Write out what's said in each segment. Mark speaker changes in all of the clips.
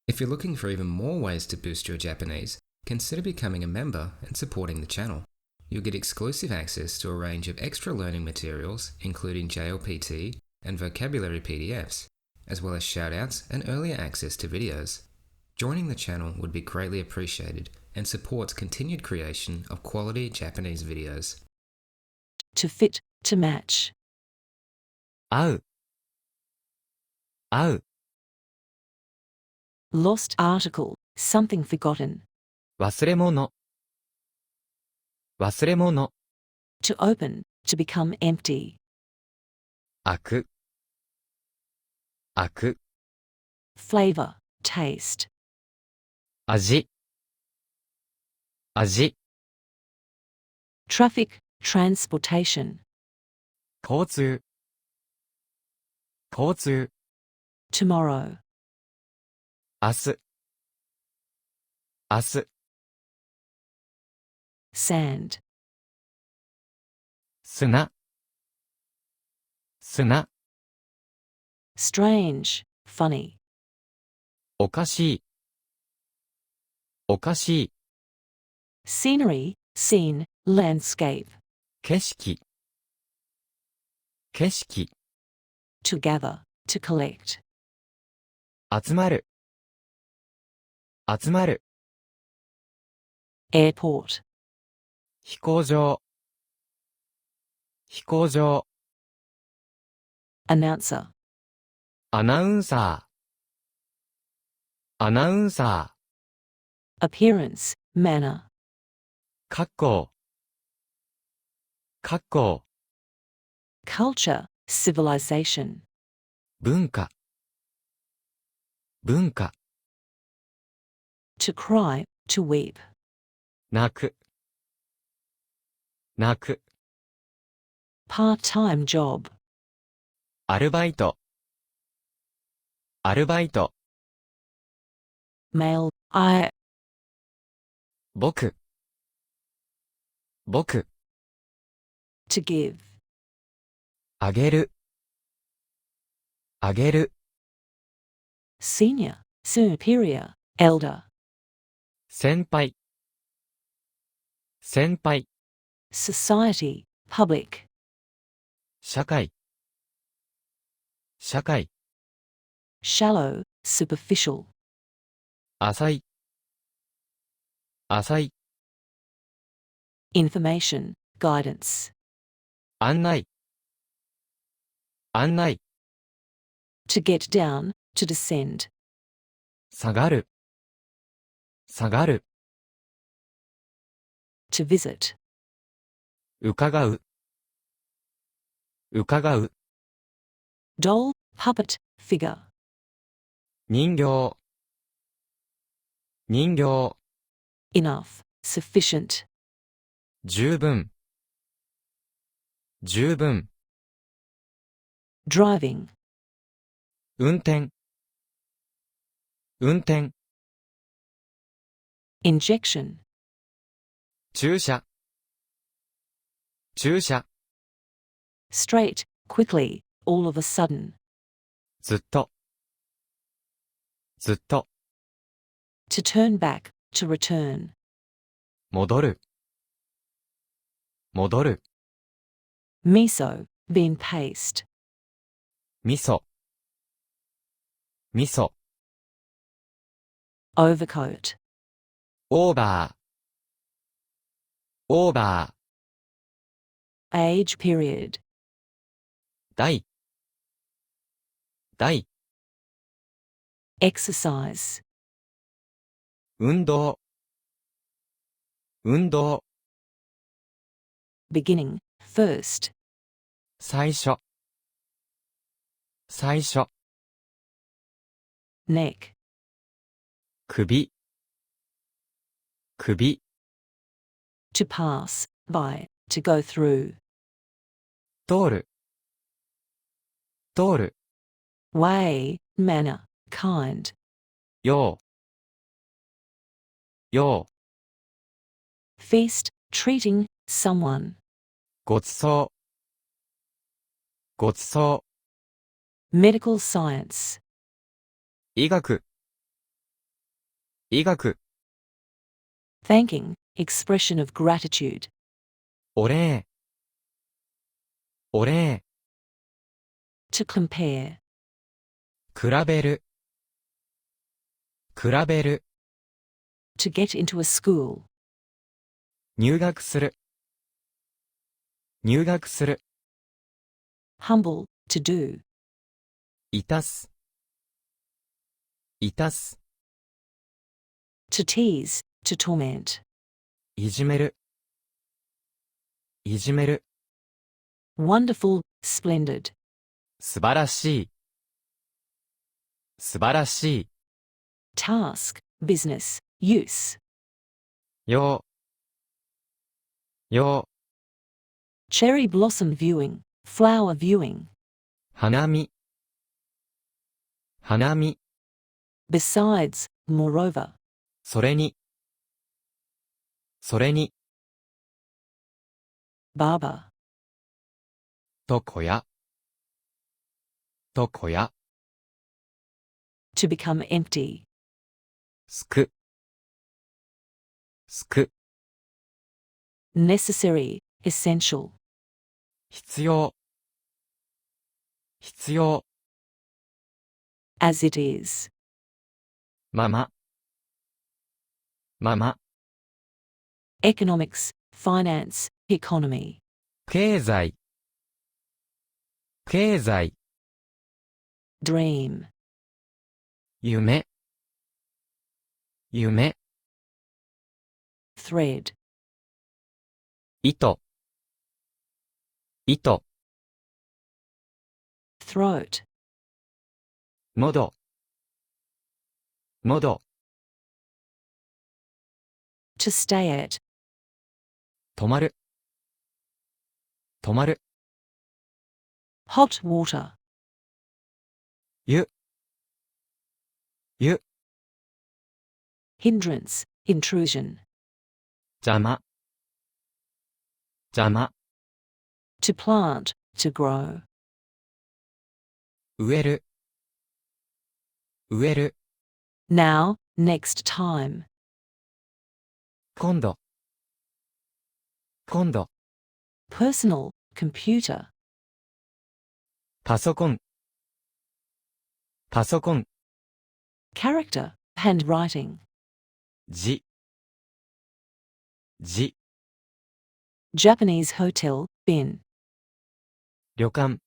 Speaker 1: If you're looking for even more ways to boost your Japanese, consider becoming a member and supporting the channel. You'll get exclusive access to a range of extra learning materials, including JLPT and vocabulary PDFs, as well as shoutouts and earlier access to videos. Joining the channel would be greatly appreciated and supports continued creation of quality Japanese videos.
Speaker 2: To fit, to match.
Speaker 3: 合う合う
Speaker 2: Lost article, something forgotten.
Speaker 3: 忘れ物忘れ物
Speaker 2: To open, to become empty.
Speaker 3: 開く開く
Speaker 2: Flavor, taste.
Speaker 3: 味味
Speaker 2: Traffic, transportation.
Speaker 3: 交通交通
Speaker 2: Tomorrow.
Speaker 3: 明日明日
Speaker 2: Sand.
Speaker 3: 砂砂
Speaker 2: Strange, funny.
Speaker 3: おかしいおかしい
Speaker 2: Scenery, scene, landscape.
Speaker 3: 景色景色
Speaker 2: To gather, to collect.
Speaker 3: 集まる集まる
Speaker 2: Airport.
Speaker 3: 飛行場飛行場
Speaker 2: Announcer.
Speaker 3: アナウンサーアナウンサ
Speaker 2: Appearance, manner.
Speaker 3: ー格好格好
Speaker 2: Culture, civilization.
Speaker 3: 文化文化
Speaker 2: To cry, to weep.
Speaker 3: 泣く泣く
Speaker 2: Part-time job.
Speaker 3: アルバイトアルバイト
Speaker 2: Male, I.
Speaker 3: 僕僕
Speaker 2: To give.
Speaker 3: あげるあげる
Speaker 2: Senior, superior, elder.
Speaker 3: 先輩先輩
Speaker 2: Society, public.
Speaker 3: 社会社会
Speaker 2: Shallow, superficial.
Speaker 3: 浅い浅い
Speaker 2: Information, guidance.
Speaker 3: 案内案内
Speaker 2: To get down, to descend.
Speaker 3: 下がる下がる
Speaker 2: To visit.
Speaker 3: 伺う伺う
Speaker 2: Doll, puppet, figure.
Speaker 3: 人形人形
Speaker 2: Enough, sufficient.
Speaker 3: 十分十分
Speaker 2: Driving.
Speaker 3: 運転運転
Speaker 2: Injection.
Speaker 3: 注射注射
Speaker 2: Straight, quickly, all of a sudden.
Speaker 3: ずっとずっと
Speaker 2: To turn back, to return.
Speaker 3: 戻る戻る
Speaker 2: Miso, bean paste.
Speaker 3: 味噌味噌
Speaker 2: Overcoat.
Speaker 3: オーバーオーバー
Speaker 2: Age period.
Speaker 3: 大大
Speaker 2: Exercise.
Speaker 3: 運動運動
Speaker 2: Beginning, first.
Speaker 3: 最初最初
Speaker 2: Neck.
Speaker 3: 首首
Speaker 2: To pass, by, to go through.
Speaker 3: 通る通る
Speaker 2: Way, manner, kind.
Speaker 3: ようよう
Speaker 2: Feast, treating, someone.
Speaker 3: ごちそうごちそう
Speaker 2: Medical science.
Speaker 3: 医学医学、
Speaker 2: Thanking, expression of gratitude.
Speaker 3: お礼、お礼、
Speaker 2: To compare.
Speaker 3: 比べる、比べる、
Speaker 2: To get into a school.
Speaker 3: 入学する、入学する、
Speaker 2: Humble, to do.
Speaker 3: いたす、いたす、
Speaker 2: To tease, to torment.
Speaker 3: いじめる、いじめる、
Speaker 2: Wonderful, splendid.
Speaker 3: 素晴らしい、素晴らしい、
Speaker 2: Task, business, use.
Speaker 3: よう、よう、
Speaker 2: Cherry blossom viewing, flower viewing.
Speaker 3: 花見、花見、
Speaker 2: Besides, moreover.
Speaker 3: それに、それに、
Speaker 2: Barber.
Speaker 3: 床屋、床屋、
Speaker 2: To become empty.
Speaker 3: すく、すく、
Speaker 2: Necessary, essential.
Speaker 3: 必要、必要、
Speaker 2: As it is.
Speaker 3: まま、まま、
Speaker 2: Economics, finance, economy.
Speaker 3: 経済、経済、
Speaker 2: Dream.
Speaker 3: 夢、夢、
Speaker 2: Thread.
Speaker 3: 糸、糸、
Speaker 2: Throat.
Speaker 3: 喉、喉、
Speaker 2: To stay at.
Speaker 3: 止まる、止まる、
Speaker 2: Hot water.
Speaker 3: 湯、湯、
Speaker 2: Hindrance, intrusion.
Speaker 3: 邪魔、邪魔、
Speaker 2: To plant, to grow.
Speaker 3: 植える、植える、
Speaker 2: Now, next time.
Speaker 3: 今度、今度、
Speaker 2: Personal, computer.
Speaker 3: パソコン、パソコン、
Speaker 2: Character, handwriting.
Speaker 3: 字、字、
Speaker 2: Japanese hotel, bin.
Speaker 3: 旅館、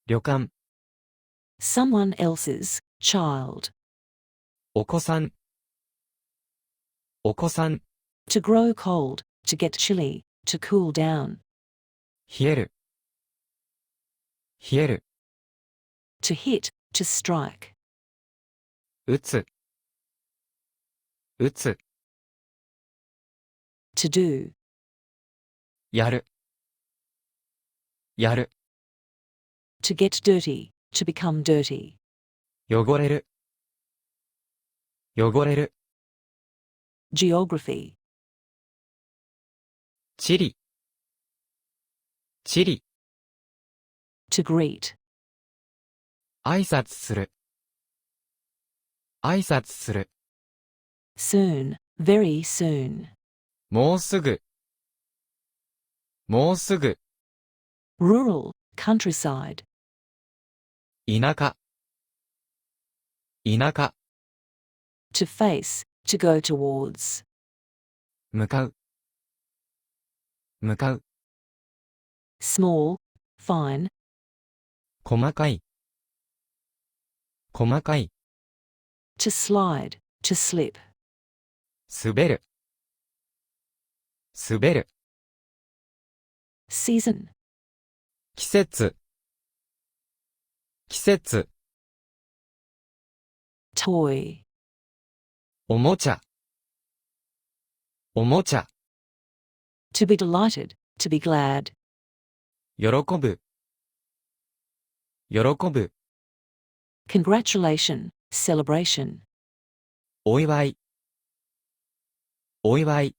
Speaker 3: 旅館、
Speaker 2: Someone else's, child.
Speaker 3: お子さん、お子さん、
Speaker 2: To grow cold, to get chilly, to cool down.
Speaker 3: 冷える、冷える、
Speaker 2: To hit, to strike.
Speaker 3: 打つ、打つ、
Speaker 2: To do.
Speaker 3: やる、やる、
Speaker 2: To get dirty, to become dirty.
Speaker 3: 汚れる、汚れる、
Speaker 2: Geography.
Speaker 3: 地理、地理、
Speaker 2: To greet.
Speaker 3: 挨拶する、挨拶する、
Speaker 2: Soon, very soon.
Speaker 3: もうすぐ、もうすぐ、
Speaker 2: Rural, countryside.
Speaker 3: 田舎、田舎、
Speaker 2: To face, to go towards.
Speaker 3: 向かう、向かう、
Speaker 2: Small, fine.
Speaker 3: 細かい、細かい、
Speaker 2: To slide, to slip.
Speaker 3: 滑る、滑る、
Speaker 2: Season.
Speaker 3: 季節、季節、
Speaker 2: Toy.
Speaker 3: おもちゃ、おもちゃ、
Speaker 2: To be delighted, to be glad.
Speaker 3: 喜ぶ、喜ぶ、
Speaker 2: Congratulation, celebration.
Speaker 3: お祝い、お祝い、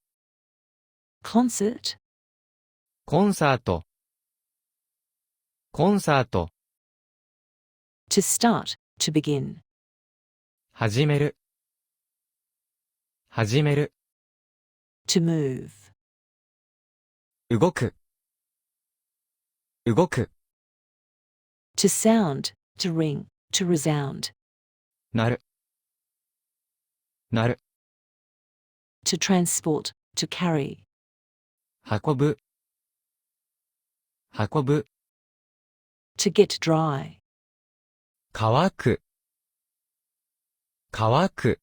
Speaker 2: Concert.
Speaker 3: コンサート、コンサート、
Speaker 2: To start, to begin.
Speaker 3: 始める、始める、
Speaker 2: To move.
Speaker 3: 動く、動く、
Speaker 2: To sound. To ring. To resound.
Speaker 3: 鳴る、鳴る、
Speaker 2: To transport. To carry.
Speaker 3: 運ぶ、運ぶ、
Speaker 2: To get dry.
Speaker 3: 乾く、乾く、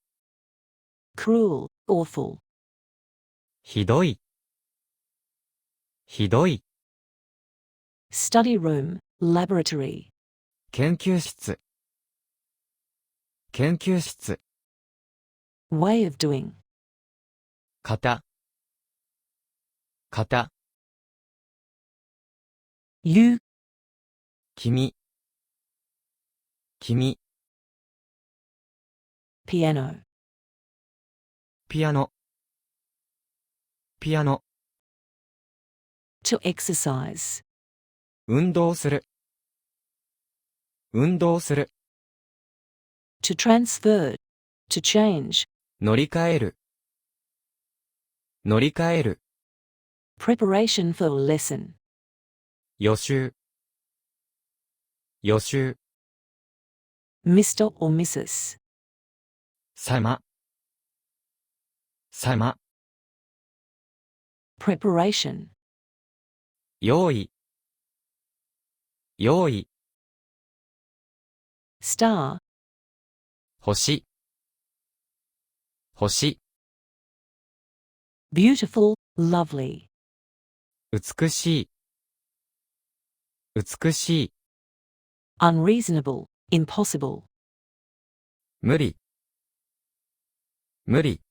Speaker 2: Cruel. Awful.
Speaker 3: ひどい、ひどい、
Speaker 2: Study room. Laboratory.
Speaker 3: 研究室、研究室、
Speaker 2: Way of doing.
Speaker 3: 型、型、
Speaker 2: You.
Speaker 3: 君、君、
Speaker 2: Piano.
Speaker 3: ピアノ、ピアノ、
Speaker 2: To exercise.
Speaker 3: 運動する、運動する、
Speaker 2: To transfer. To change.
Speaker 3: 乗り換える、乗り換える、
Speaker 2: Preparation for a lesson.
Speaker 3: 予習、予習、
Speaker 2: Mr. or Mrs.
Speaker 3: 様、様、
Speaker 2: Preparation.
Speaker 3: 用意、用意、
Speaker 2: Star.
Speaker 3: 星、星、
Speaker 2: Beautiful. Lovely.
Speaker 3: 美しい、美しい、
Speaker 2: Unreasonable. Impossible.
Speaker 3: 無理、無理、